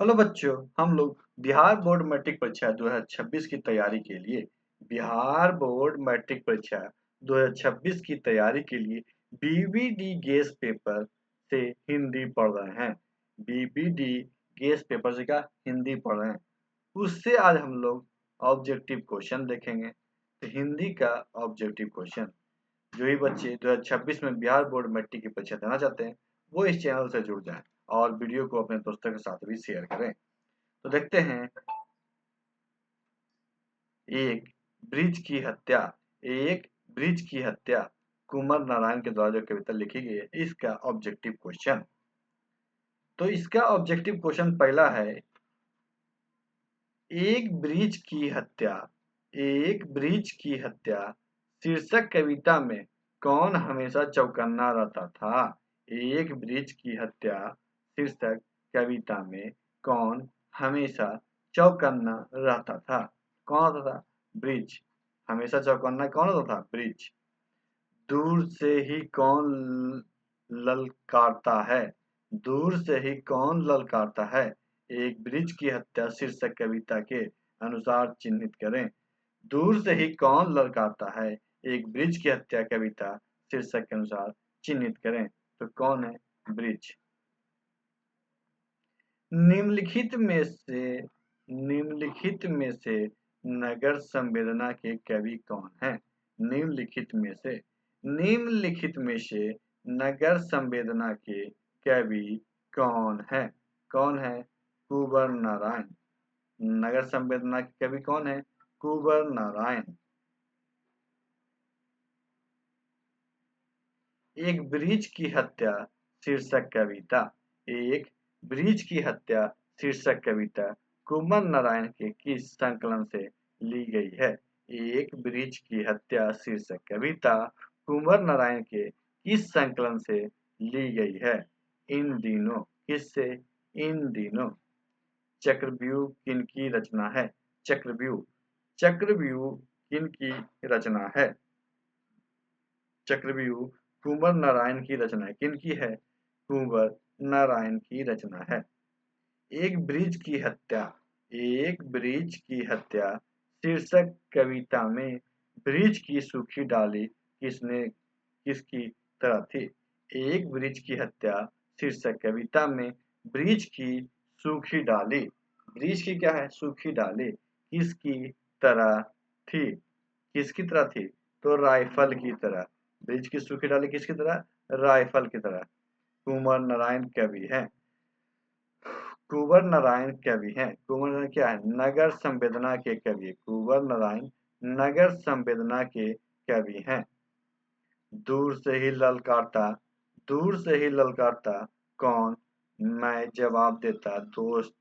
Hello बच्चों, हम लोग बिहार बोर्ड मैट्रिक परीक्षा 2026 की तैयारी के लिए बिहार बोर्ड मैट्रिक परीक्षा 2026 की तैयारी के लिए बीबीडी गेस पेपर से हिंदी पढ़ रहे हैं। बीबीडी गेस पेपर से क्या हिंदी पढ़ रहे हैं। उससे आज हम लोग ऑब्जेक्टिव क्वेश्चन देखेंगे। तो हिंदी का ऑब्जेक्टिव क्वेश्चन जो ही बच्चे 2026 में बिहार बोर्ड मैट्रिक की परीक्षा देना चाहते हैं वो इस चैनल से जुड़ जाएं और वीडियो को अपने दोस्तों के साथ भी शेयर करें। तो देखते हैं। एक ब्रिज की हत्या। एक ब्रिज की हत्या कुंवर नारायण के द्वारा जो कविता लिखी गई है इसका ऑब्जेक्टिव क्वेश्चन। तो इसका ऑब्जेक्टिव क्वेश्चन पहला है, एक ब्रिज की हत्या। एक ब्रिज की हत्या शीर्षक कविता में कौन हमेशा चौकन्ना रहता था। एक ब्रिज की हत्या शीर्षक कविता में कौन हमेशा चौकन्ना रहता था। कौन होता था? ब्रिज। हमेशा चौकन्ना कौन होता था? ब्रिज। दूर से ही कौन ललकारता है। दूर से ही कौन ललकारता है। एक ब्रिज की हत्या शीर्षक कविता के अनुसार चिन्हित करें। दूर से ही कौन ललकारता है। एक ब्रिज की हत्या कविता शीर्षक के अनुसार चिन्हित करें। तो कौन है ब्रिज? निम्नलिखित में से निम्नलिखित में से नगर संवेदना के कवि कौन हैं? निम्नलिखित में से निम्नलिखित में से नगर संवेदना के कवि कौन है? कौन है? कुंवर नारायण। नगर संवेदना के कवि कौन है? कुंवर नारायण। एक ब्रिज की हत्या शीर्षक कविता। एक ब्रिज की हत्या शीर्षक कविता कुंवर नारायण के किस संकलन से ली गई है? एक ब्रिज की हत्या शीर्षक कविता कुंवर नारायण के किस संकलन से ली गई है? इन दिनों। किससे? इन दिनों। चक्रव्यूह किनकी रचना है? चक्रव्यूह। चक्रव्यूह किनकी रचना है? चक्रव्यूह कुंवर नारायण की रचना है। किनकी है? कुंवर नारायण की रचना है। एक ब्रिज की हत्या। एक ब्रिज की हत्या शीर्षक कविता में ब्रिज की सूखी डाली किसकी तरह थी? एक ब्रिज की हत्या शीर्षक कविता में ब्रिज की सूखी डाली। ब्रिज की क्या है? सूखी डाली किसकी तरह थी? किसकी तरह थी? तो राइफल की तरह। ब्रिज की सूखी डाली किसकी तरह? राइफल की तरह। कुंवर नारायण कवि हैं। कुंवर नारायण कवि हैं। कुंवर नारायण क्या है? नगर संवेदना के कवि। कुंवर नारायण नगर संवेदना के कवि हैं। दूर से ही ललकारता। दूर से ही ललकारता कौन? मैं जवाब देता दोस्त।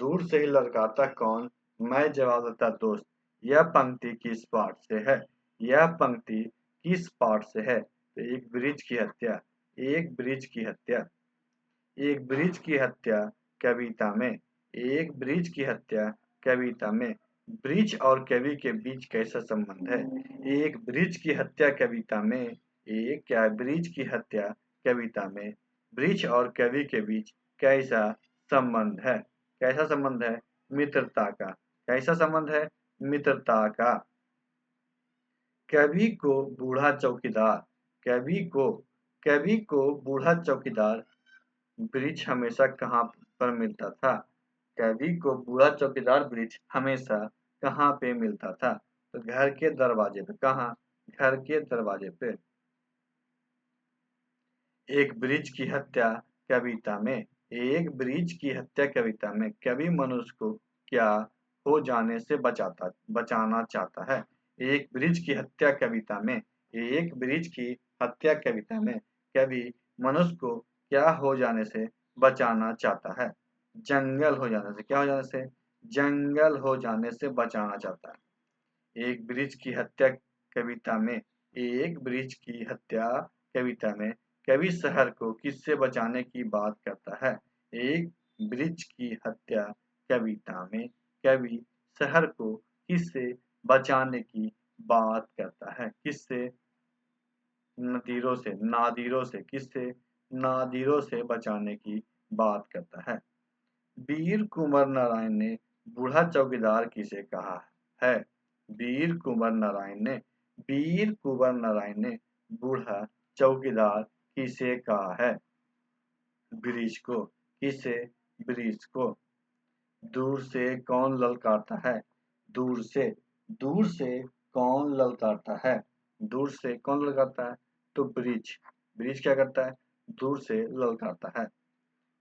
दूर से ही ललकारता कौन? मैं जवाब देता दोस्त। यह पंक्ति किस पाठ से है? यह पंक्ति किस पाठ से है? तो एक ब्रिज की हत्या। एक ब्रिज की हत्या। एक ब्रिज की हत्या कविता में। एक ब्रिज की हत्या कविता में ब्रिज और कवि के बीच कैसा संबंध है? एक ब्रिज की हत्या कविता में एक क्या ब्रिज की हत्या कविता में ब्रिज और कवि के बीच कैसा संबंध है? कैसा संबंध है? मित्रता का। कैसा संबंध है? मित्रता का। कवि को बूढ़ा चौकीदार। कवि को कवि को बूढ़ा चौकीदार वृक्ष हमेशा कहाँ पर मिलता था? कवि को बूढ़ा चौकीदार वृक्ष हमेशा कहाँ पे मिलता था? तो घर के दरवाजे पे। कहाँ? घर के दरवाजे पे। एक ब्रिज की हत्या कविता में। एक ब्रिज की हत्या कविता में कवि मनुष्य को क्या हो जाने से बचाना चाहता है? एक ब्रिज की हत्या कविता में एक ब्रिज की हत्या कविता में कवि मनुष्य को क्या हो जाने से बचाना चाहता है? जंगल हो जाने से। क्या हो जाने से? जंगल हो जाने से बचाना चाहता है। एक ब्रिज की हत्या कविता में एक ब्रिज की हत्या कविता में कवि शहर को किससे बचाने की बात करता है? एक ब्रिज की हत्या कविता में कवि शहर को किससे बचाने की बात करता है? किससे? नदीरों से। नादिरों से। किससे? नादिरों से बचाने की बात करता है। वीर कुंवर नारायण ने बूढ़ा चौकीदार किसे कहा है? वीर कुंवर नारायण ने बूढ़ा चौकीदार किसे कहा है? ब्रिज को। किसे? ब्रिज को। दूर से कौन ललकारता है? दूर से। दूर से कौन ललकारता है? दूर से कौन ललकारता है? तो ब्रिज। ब्रिज क्या करता है? दूर से ललकारता है।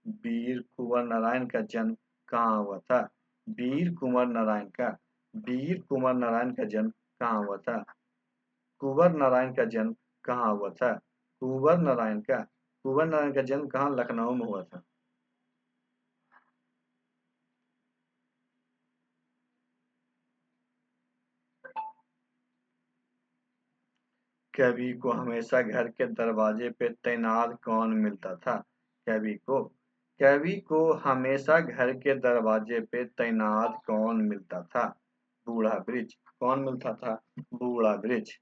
वीर कुंवर नारायण का जन्म कहाँ हुआ था? वीर कुंवर नारायण का जन्म कहाँ हुआ था? कुंवर नारायण का जन्म कहाँ हुआ था? कुंवर नारायण का जन्म कहाँ? लखनऊ में हुआ था। कवि को हमेशा घर के दरवाजे पे तैनात कौन मिलता था? कवि को हमेशा घर के दरवाजे पे तैनात कौन मिलता था? बूढ़ा ब्रिज। कौन मिलता था? बूढ़ा ब्रिज।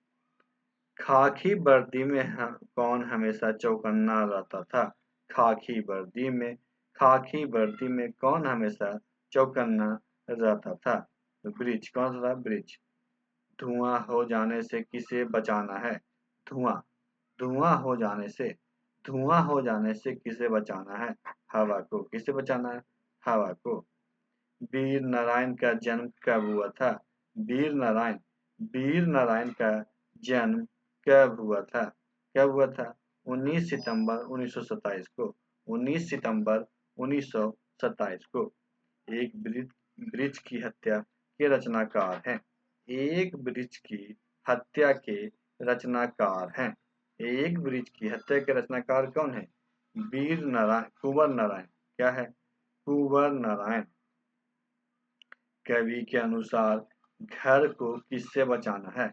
खाकी वर्दी में कौन हमेशा चौकन्ना रहता था? खाकी वर्दी में कौन हमेशा चौकन्ना रहता था? तो ब्रिज। कौन सा था? ब्रिज। धुआं हो जाने से किसे बचाना है? धुआं। धुआं हो जाने से किसे बचाना है? हवा को। किसे बचाना है? हवा को। वीर नारायण का जन्म कब हुआ था? वीर नारायण का जन्म कब हुआ था? 19 सितंबर 1927 को। 19 सितंबर 1927 को। एक ब्रिज की हत्या के रचनाकार हैं। एक ब्रिज की हत्या के रचनाकार हैं। एक ब्रिज की हत्या के रचनाकार कौन है? कुंवर नारायण। क्या है? कुंवर नारायण। कवि के अनुसार घर को किससे बचाना है?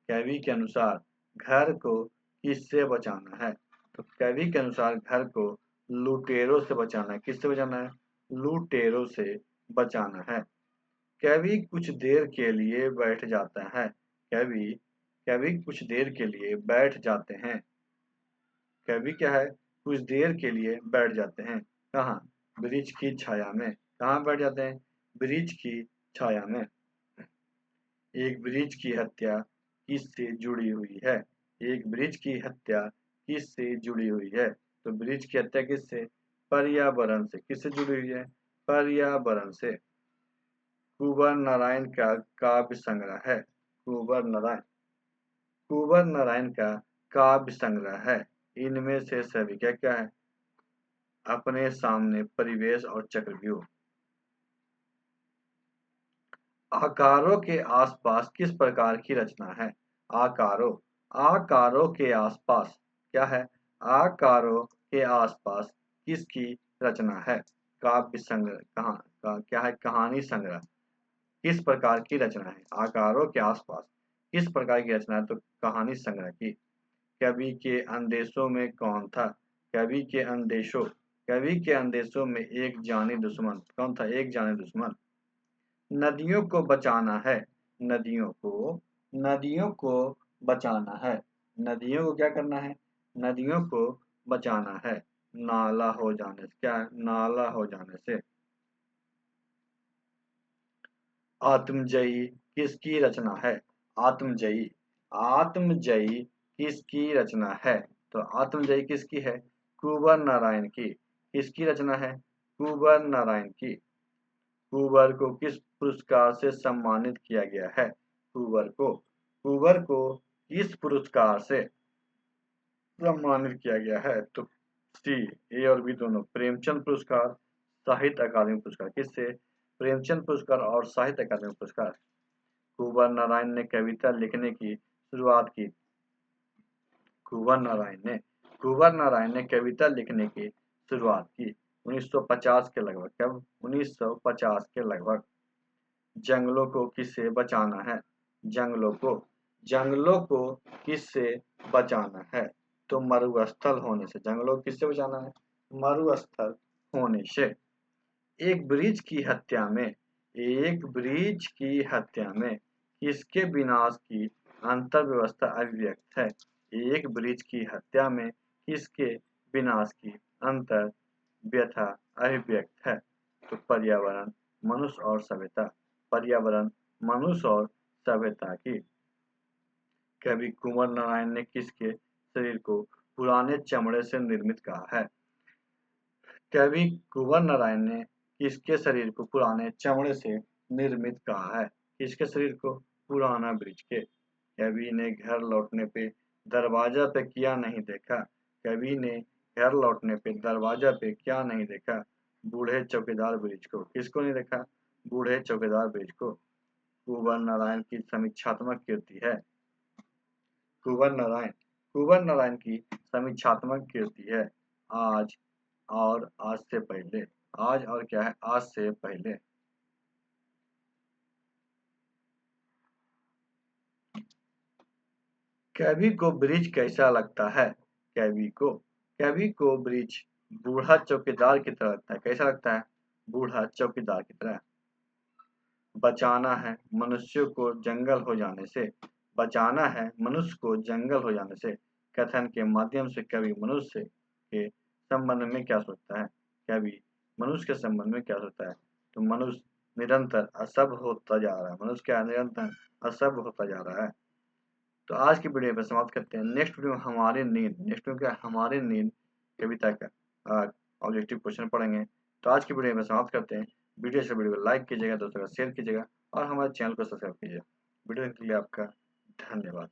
कवि के अनुसार घर को किससे बचाना है? तो कवि के अनुसार घर को लुटेरों से बचाना है। किससे बचाना है? लुटेरों से बचाना है। कवि कुछ देर के लिए बैठ जाता है। कवि कवि कुछ देर के लिए बैठ जाते हैं। कवि क्या है? कुछ देर के लिए बैठ जाते हैं। कहाँ? वृक्ष की छाया में। कहाँ बैठ जाते हैं? वृक्ष की छाया में। एक वृक्ष की हत्या किससे जुड़ी हुई है? एक वृक्ष की हत्या किससे जुड़ी हुई है? तो वृक्ष की हत्या किससे? पर्यावरण से। किससे जुड़ी हुई है? पर्यावरण से। कुंवर नारायण का काव्य संग्रह है। कुंवर नारायण का काव्य संग्रह है। इनमें से सभी क्या क्या है? अपने सामने, परिवेश और चक्रव्यूह। आकारों के आसपास किस प्रकार की रचना है? आकारों के आसपास क्या है? आकारों के आसपास किसकी रचना है? काव्य संग्रह। क्या है? कहानी संग्रह। किस प्रकार की रचना है? आकारों के आसपास किस प्रकार की रचना है? तो कहानी संग्रह की। कवि के अंदेशों में कौन था? कवि के अंदेशों में एक जानी दुश्मन। कौन था? एक जानी दुश्मन। नदियों को बचाना है। नदियों को बचाना है। नदियों को क्या करना है? नदियों को बचाना है। नाला हो जाने से। क्या है? नाला हो जाने से। आत्मजयी किसकी रचना है? आत्मजयी। आत्मजयी किसकी रचना है? तो आत्मजयी किसकी है? कुंवर नारायण की। किसकी रचना है? कुंवर नारायण की। कुंवर को किस पुरस्कार से सम्मानित किया गया है? कुंवर को किस पुरस्कार से सम्मानित किया गया है? तो सी, ए और बी दोनों। प्रेमचंद पुरस्कार, साहित्य अकादमी पुरस्कार। किससे? प्रेमचंद पुरस्कार और साहित्य अकादमी पुरस्कार। कुंवर नारायण ने कविता लिखने की शुरुआत की। कुंवर नारायण ने कविता लिखने की शुरुआत की 1950 के लगभग। कब? 1950 के लगभग। जंगलों को किससे बचाना है? जंगलों को किससे बचाना है? तो मरुस्थल होने से। जंगलों को किससे बचाना है? मरुस्थल होने से। एक ब्रिज की हत्या में किसके विनाश की अंतर व्यवस्था अभिव्यक्त है? एक ब्रिज की हत्या में किसके विनाश की अंतर व्यथा अभिव्यक्त है? तो पर्यावरण, मनुष्य और सभ्यता। पर्यावरण, मनुष्य और सभ्यता की। कवि कुंवर नारायण ने किसके शरीर को पुराने चमड़े से निर्मित कहा है? कवि कुंवर नारायण ने किसके शरीर को पुराने चमड़े से निर्मित कहा है? किसके शरीर को? पुराना ब्रिज के। कवि ने घर लौटने पे दरवाजा पे क्या नहीं देखा? कवि ने घर लौटने पे दरवाजा पे क्या नहीं देखा? बूढ़े चौकीदार ब्रिज को। किसको नहीं देखा? बूढ़े चौकीदार ब्रिज को। कुंवर नारायण की समीक्षात्मक कीर्ति है। कुंवर नारायण की समीक्षात्मक कीर्ति है। आज और आज से पहले। आज और क्या है? आज से पहले। कवि को ब्रिज कैसा लगता है? कवि को ब्रिज बूढ़ा चौकीदार की तरह लगता है। कैसा लगता है? बूढ़ा चौकीदार की तरह। बचाना है मनुष्य को जंगल हो जाने से। बचाना है मनुष्य को जंगल हो जाने से कथन के माध्यम से कवि मनुष्य के संबंध में क्या सोचता है? कवि मनुष्य के संबंध में क्या सोचता है? तो मनुष्य निरंतर असभ्य होता जा रहा है। मनुष्य क्या निरंतर असभ्य होता जा रहा है। तो आज की वीडियो पे समाप्त करते हैं। नेक्स्ट वीडियो में नेक्स्ट वीडियो क्या? हमारी नींद कविता का ऑब्जेक्टिव क्वेश्चन पढ़ेंगे। तो आज की वीडियो में समाप्त करते हैं। वीडियो को लाइक कीजिएगा, दोस्तों का शेयर कीजिएगा और हमारे चैनल को सब्सक्राइब कीजिएगा। वीडियो के लिए आपका धन्यवाद।